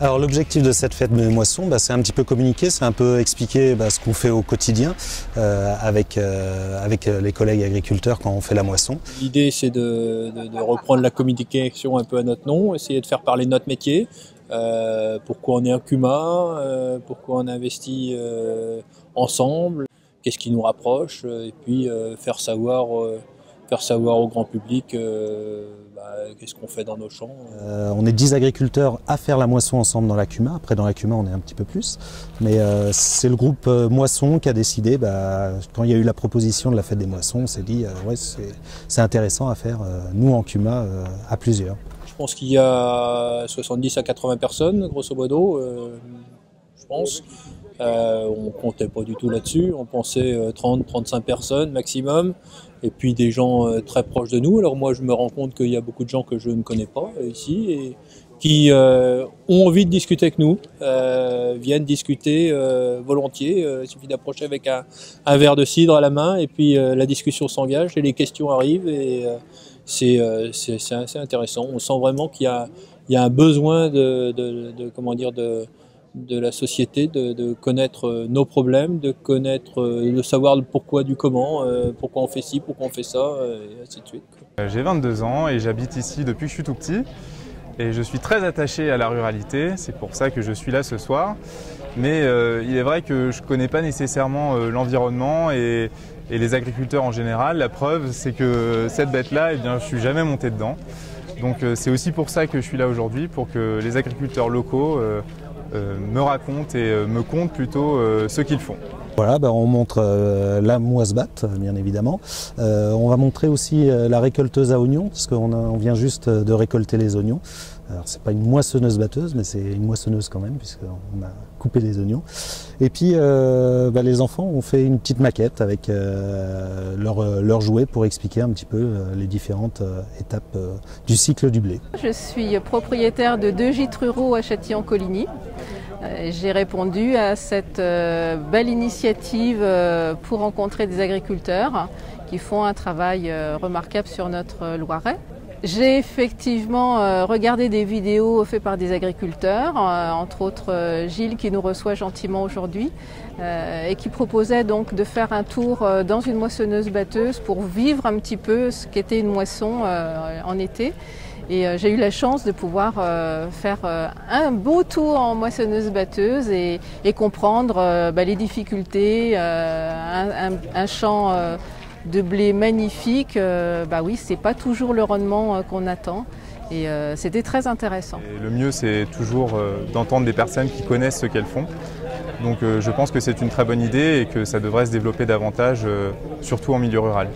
Alors l'objectif de cette fête de moisson, c'est un petit peu communiquer, c'est un peu expliquer ce qu'on fait au quotidien avec les collègues agriculteurs quand on fait la moisson. L'idée c'est de reprendre la communication un peu à notre nom, essayer de faire parler notre métier, pourquoi on est un CUMA, pourquoi on investit ensemble, qu'est-ce qui nous rapproche, et puis faire savoir au grand public qu'est-ce qu'on fait dans nos champs. On est 10 agriculteurs à faire la moisson ensemble dans la CUMA. Après dans la CUMA on est un petit peu plus. Mais c'est le groupe moisson qui a décidé, quand il y a eu la proposition de la fête des moissons, on s'est dit ouais, c'est intéressant à faire, nous en CUMA, à plusieurs. Je pense qu'il y a 70 à 80 personnes, grosso modo, je pense. On comptait pas du tout là-dessus, on pensait 30-35 personnes maximum, et puis des gens très proches de nous. Alors moi je me rends compte qu'il y a beaucoup de gens que je ne connais pas ici, et qui ont envie de discuter avec nous, viennent discuter volontiers, il suffit d'approcher avec un verre de cidre à la main, et puis la discussion s'engage et les questions arrivent, et c'est assez intéressant. On sent vraiment qu'il y a un besoin de la société, de connaître nos problèmes, de savoir le pourquoi du comment, pourquoi on fait ci, pourquoi on fait ça, et ainsi de suite. J'ai 22 ans et j'habite ici depuis que je suis tout petit. Et je suis très attaché à la ruralité, c'est pour ça que je suis là ce soir. Mais il est vrai que je ne connais pas nécessairement l'environnement et les agriculteurs en général. La preuve, c'est que cette bête-là, je ne suis jamais monté dedans. Donc c'est aussi pour ça que je suis là aujourd'hui, pour que les agriculteurs locaux me racontent et me content plutôt ce qu'ils font. Voilà, on montre la moisse-batte, bien évidemment. On va montrer aussi la récolteuse à oignons, parce qu'on vient juste de récolter les oignons. Alors c'est pas une moissonneuse-batteuse, mais c'est une moissonneuse quand même, puisqu'on a coupé les oignons. Et puis les enfants ont fait une petite maquette avec leurs jouets pour expliquer un petit peu les différentes étapes du cycle du blé. Je suis propriétaire de 2 gîtes ruraux à Châtillon-Coligny. J'ai répondu à cette belle initiative pour rencontrer des agriculteurs qui font un travail remarquable sur notre Loiret. J'ai effectivement regardé des vidéos faites par des agriculteurs, entre autres Gilles qui nous reçoit gentiment aujourd'hui, et qui proposait donc de faire un tour dans une moissonneuse-batteuse pour vivre un petit peu ce qu'était une moisson en été. Et j'ai eu la chance de pouvoir faire un beau tour en moissonneuse-batteuse et comprendre les difficultés, un champ de blé magnifique, oui, c'est pas toujours le rendement qu'on attend, et c'était très intéressant. Et le mieux, c'est toujours d'entendre des personnes qui connaissent ce qu'elles font. Donc je pense que c'est une très bonne idée et que ça devrait se développer davantage, surtout en milieu rural.